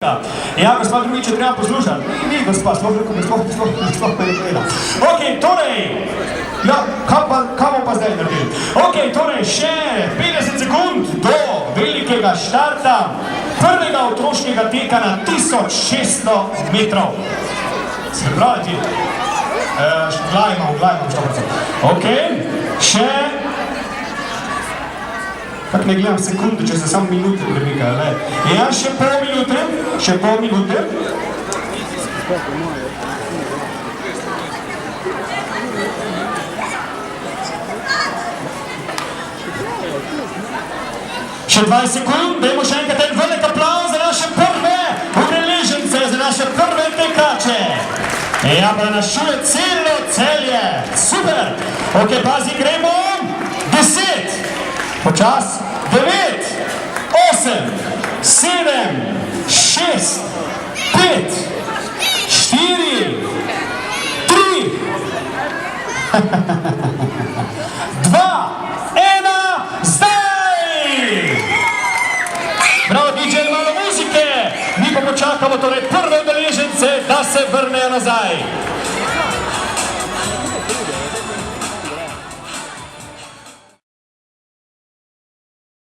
Ja, gospa Drugič, je treba poslušati. Ni, gospa, sploh ne gleda. Ok, torej, ja, kaj bomo pa zdaj naredili? Ok, torej, še 50 sekund do velikega štarta prvega otroškega teka na 1600 metrov. Se pravi ti? Glajmo, 100%. Ok, še... Kako ne gledam sekunde, če se samo minute premikajo, ne? Ja, še pol minute. Še 20 sekund, dajmo še enkrat en velik aplauz za naše prve udeležence, za naše prve tekače. Ja, prenašuje celo Celje. Super. Ok, pazi, gremo. 10. Počas. 9. 8. 7. 6. 5. 4. 3. 2. 1. Zdaj! Bravo, DJ, malo muzike. Mi pa počakamo torej prve udeležence, da se vrnejo nazaj.